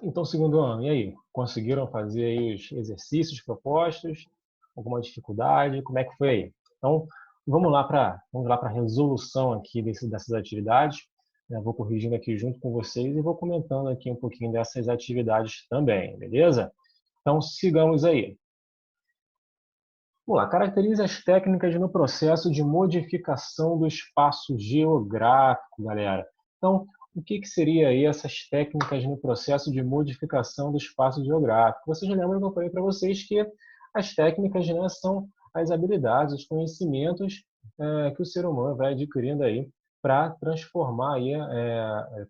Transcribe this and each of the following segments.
Então, segundo ano, e aí? Conseguiram fazer aí os exercícios propostos? Alguma dificuldade? Como é que foi aí? Então, vamos lá para a resolução aqui dessas atividades. Eu vou corrigindo aqui junto com vocês e vou comentando aqui um pouquinho dessas atividades também, beleza? Então, sigamos aí. Vamos lá, caracterize as técnicas no processo de modificação do espaço geográfico, galera. Então, o que seria aí essas técnicas no processo de modificação do espaço geográfico? Vocês lembram que eu falei para vocês que as técnicas, né, são as habilidades, os conhecimentos que o ser humano vai adquirindo aí para transformar aí,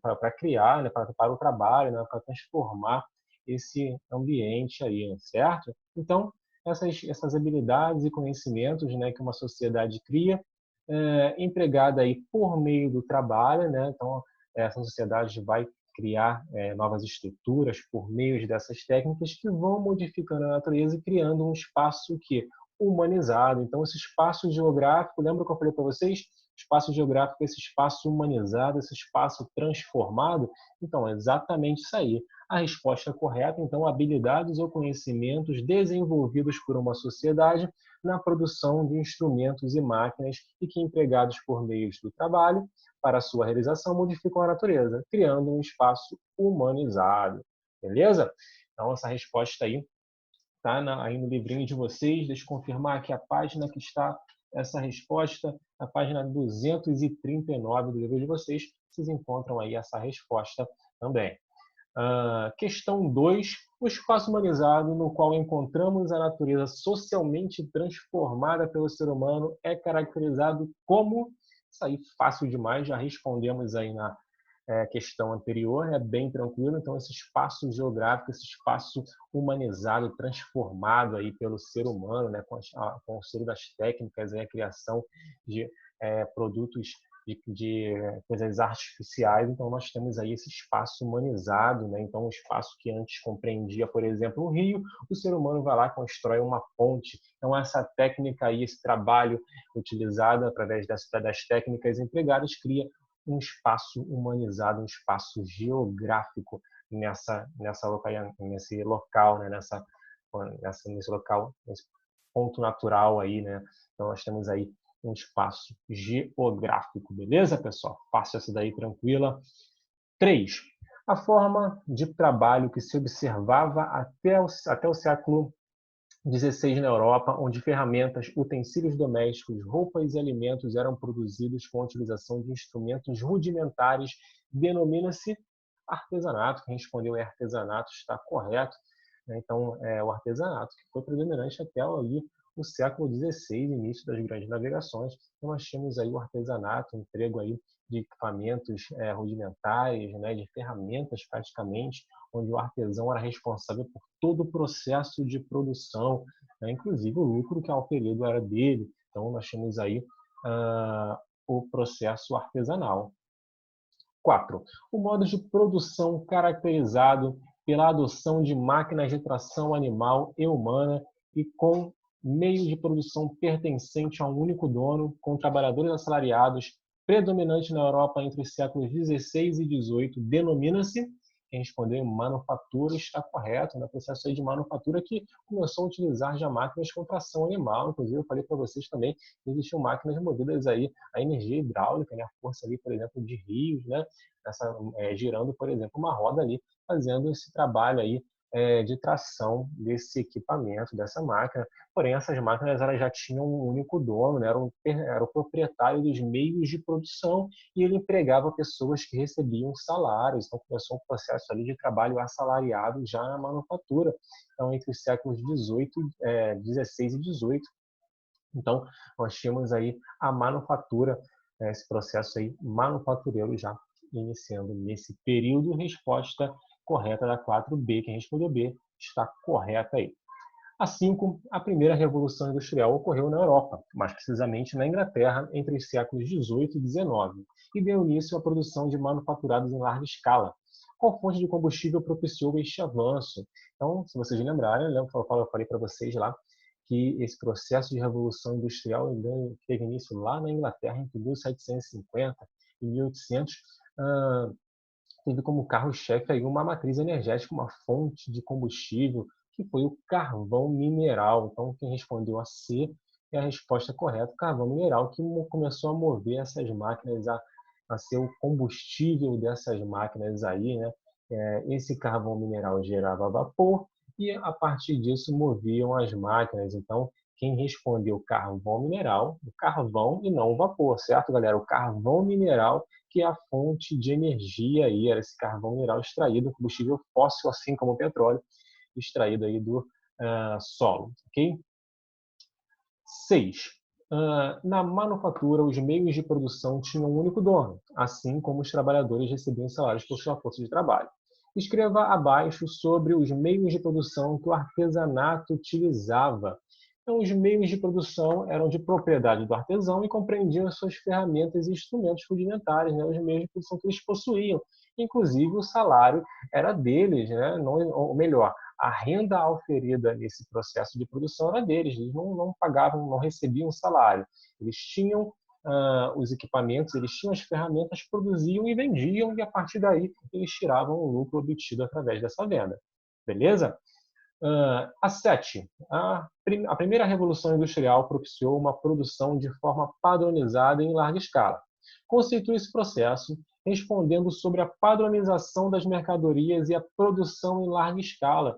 para criar, né, para o trabalho, né, para transformar esse ambiente aí, certo? Então, essas habilidades e conhecimentos, né, que uma sociedade cria, empregada aí por meio do trabalho, né? Então, essa sociedade vai criar novas estruturas por meio dessas técnicas que vão modificando a natureza e criando um espaço que humanizado. Então, esse espaço geográfico, lembra que eu falei para vocês? Espaço geográfico, esse espaço humanizado, esse espaço transformado. Então, é exatamente isso aí. A resposta correta, então, habilidades ou conhecimentos desenvolvidos por uma sociedade na produção de instrumentos e máquinas e que, empregados por meios do trabalho, para sua realização, modificam a natureza, criando um espaço humanizado. Beleza? Então, essa resposta aí está aí no livrinho de vocês. Deixa eu confirmar aqui a página que está essa resposta, a página 239 do livro de vocês. Vocês encontram aí essa resposta também. Questão 2. O espaço humanizado no qual encontramos a natureza socialmente transformada pelo ser humano é caracterizado como... Isso aí fácil demais, já respondemos aí na questão anterior, é bem tranquilo. Então, esse espaço geográfico, esse espaço humanizado, transformado aí pelo ser humano, né, com o auxílio das técnicas, a criação de produtos de coisas artificiais. Então, nós temos aí esse espaço humanizado, né? Então, um espaço que antes compreendia, por exemplo, um rio, o ser humano vai lá e constrói uma ponte. Então, essa técnica aí, esse trabalho utilizado através das técnicas empregadas, cria um espaço humanizado, um espaço geográfico nesse local, né? Nesse local, nesse ponto natural aí, né? Então, nós temos aí um espaço geográfico, beleza, pessoal? Fácil essa daí, tranquila. 3. A forma de trabalho que se observava até o século XVI na Europa, onde ferramentas, utensílios domésticos, roupas e alimentos eram produzidos com a utilização de instrumentos rudimentares, denomina-se artesanato. Quem respondeu é artesanato está correto. Então, o artesanato, que foi predominante até ali o século XVI, início das grandes navegações. Então, nós tínhamos aí o artesanato, o emprego aí de equipamentos rudimentares, né, de ferramentas praticamente, onde o artesão era responsável por todo o processo de produção, né, inclusive o lucro que ao período era dele. Então, nós temos aí o processo artesanal. 4. O modo de produção caracterizado pela adoção de máquinas de tração animal e humana e com meio de produção pertencente a um único dono, com trabalhadores assalariados, predominante na Europa entre os séculos XVI e XVIII, denomina-se... Quem respondeu manufatura está correto, no processo aí de manufatura que começou a utilizar já máquinas com tração animal. Inclusive, eu falei para vocês também que existiam máquinas movidas aí a energia hidráulica, né, a força ali, por exemplo, de rios, né, girando, por exemplo, uma roda ali, fazendo esse trabalho aí de tração desse equipamento, dessa máquina. Porém, essas máquinas elas já tinham um único dono, né? Era o proprietário dos meios de produção e ele empregava pessoas que recebiam salários. Então, começou um processo ali de trabalho assalariado já na manufatura. Então, entre os séculos 16 e 18. Então, nós tínhamos aí a manufatura, esse processo aí manufatureiro já iniciando nesse período. Resposta correta da 4B, quem respondeu B está correta aí. A 5, a primeira revolução industrial ocorreu na Europa, mais precisamente na Inglaterra, entre os séculos 18 e 19, e deu início à produção de manufaturados em larga escala. Qual fonte de combustível propiciou este avanço? Então, se vocês lembrarem, eu falei para vocês lá que esse processo de revolução industrial teve início lá na Inglaterra entre 1750 e 1800, teve como carro-chefe aí uma matriz energética, uma fonte de combustível, que foi o carvão mineral. Então, quem respondeu a C é a resposta correta, o carvão mineral, que começou a mover essas máquinas, a ser o combustível dessas máquinas aí, né? Esse carvão mineral gerava vapor e, a partir disso, moviam as máquinas. Então, quem respondeu carvão mineral, o carvão e não o vapor, certo, galera? O carvão mineral, que é a fonte de energia aí, era esse carvão mineral extraído, combustível fóssil, assim como o petróleo, extraído aí do solo, ok? 6. Na manufatura, os meios de produção tinham um único dono, assim como os trabalhadores recebiam salários por sua força de trabalho. Escreva abaixo sobre os meios de produção que o artesanato utilizava. Então, os meios de produção eram de propriedade do artesão e compreendiam as suas ferramentas e instrumentos rudimentares, né, os meios de produção que eles possuíam. Inclusive, o salário era deles, né, não, ou melhor, a renda auferida nesse processo de produção era deles, eles não pagavam, não recebiam salário. Eles tinham os equipamentos, eles tinham as ferramentas, produziam e vendiam, e a partir daí eles tiravam o lucro obtido através dessa venda. Beleza? A 7. A primeira revolução industrial propiciou uma produção de forma padronizada em larga escala. Conceitue esse processo respondendo sobre a padronização das mercadorias e a produção em larga escala.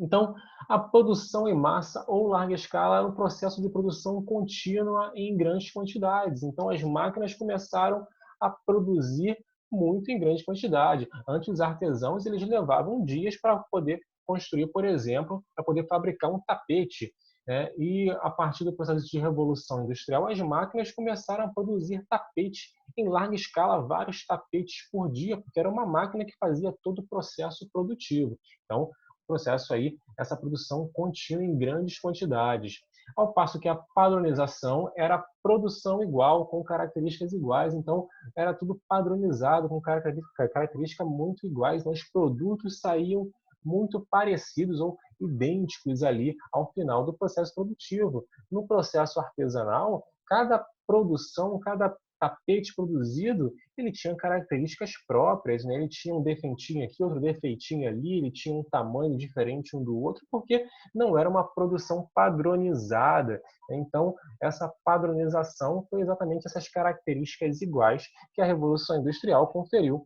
Então, a produção em massa ou larga escala era um processo de produção contínua em grandes quantidades. Então, as máquinas começaram a produzir muito em grande quantidade. Antes, os artesãos eles levavam dias para poder construir, por exemplo, para poder fabricar um tapete. Né? E, a partir do processo de revolução industrial, as máquinas começaram a produzir tapetes em larga escala, vários tapetes por dia, porque era uma máquina que fazia todo o processo produtivo. Então, processo aí, essa produção contínua em grandes quantidades. Ao passo que a padronização era produção igual, com características iguais, então era tudo padronizado, com características muito iguais, então os produtos saíam muito parecidos ou idênticos ali ao final do processo produtivo. No processo artesanal, cada produção, cada tapete produzido, ele tinha características próprias, né? Ele tinha um defeitinho aqui, outro defeitinho ali, ele tinha um tamanho diferente um do outro, porque não era uma produção padronizada. Então, essa padronização foi exatamente essas características iguais que a Revolução Industrial conferiu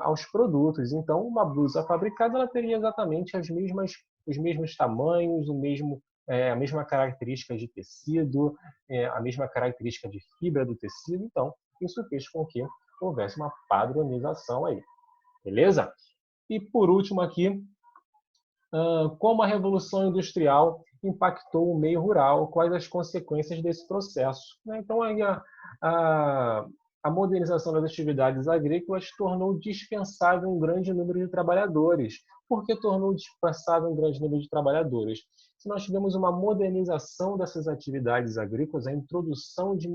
aos produtos. Então, uma blusa fabricada ela teria exatamente os mesmos tamanhos, a mesma característica de tecido, a mesma característica de fibra do tecido. Então, isso fez com que houvesse uma padronização aí. Beleza? E, por último aqui, como a Revolução Industrial impactou o meio rural, quais as consequências desse processo. Então, aí a modernização das atividades agrícolas tornou dispensável um grande número de trabalhadores. Por que tornou dispensável um grande número de trabalhadores? Se nós tivemos uma modernização dessas atividades agrícolas, a introdução de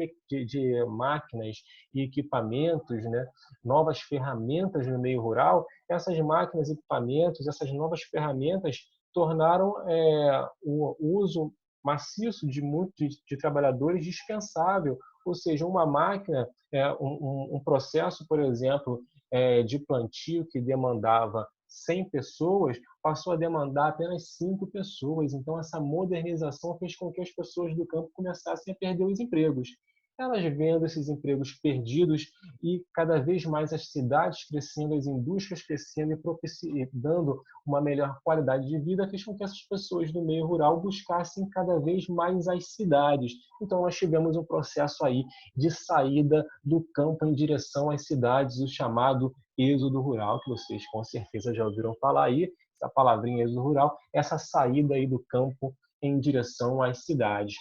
máquinas e equipamentos, né, novas ferramentas no meio rural, essas máquinas e equipamentos, essas novas ferramentas tornaram o uso maciço de trabalhadores dispensável. Ou seja, uma máquina, um processo, por exemplo, de plantio que demandava 100 pessoas, passou a demandar apenas 5 pessoas. Então, essa modernização fez com que as pessoas do campo começassem a perder os empregos. Elas vendo esses empregos perdidos e cada vez mais as cidades crescendo, as indústrias crescendo e dando uma melhor qualidade de vida, fez com que essas pessoas do meio rural buscassem cada vez mais as cidades. Então, nós tivemos um processo aí de saída do campo em direção às cidades, o chamado êxodo rural, que vocês com certeza já ouviram falar aí, essa palavrinha êxodo rural, essa saída aí do campo em direção às cidades.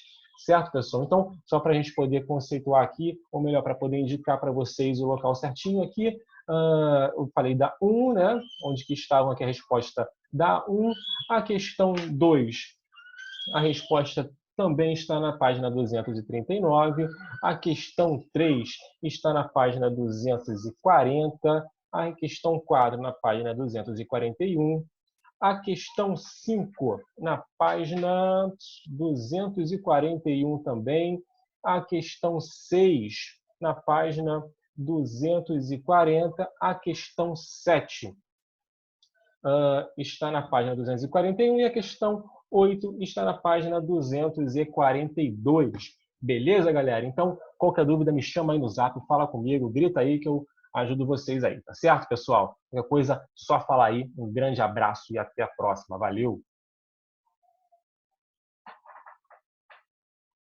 Certo, pessoal? Então, só para a gente poder conceituar aqui, ou melhor, para poder indicar para vocês o local certinho aqui, eu falei da 1, né? Onde que estavam aqui a resposta da 1. A questão 2, a resposta também está na página 239. A questão 3 está na página 240. A questão 4 na página 241. A questão 5, na página 241 também. A questão 6, na página 240, a questão 7 está na página 241 e a questão 8 está na página 242. Beleza, galera? Então, qualquer dúvida, me chama aí no zap, fala comigo, grita aí que eu ajudo vocês aí, tá certo, pessoal? Qualquer coisa, só falar aí. Um grande abraço e até a próxima. Valeu!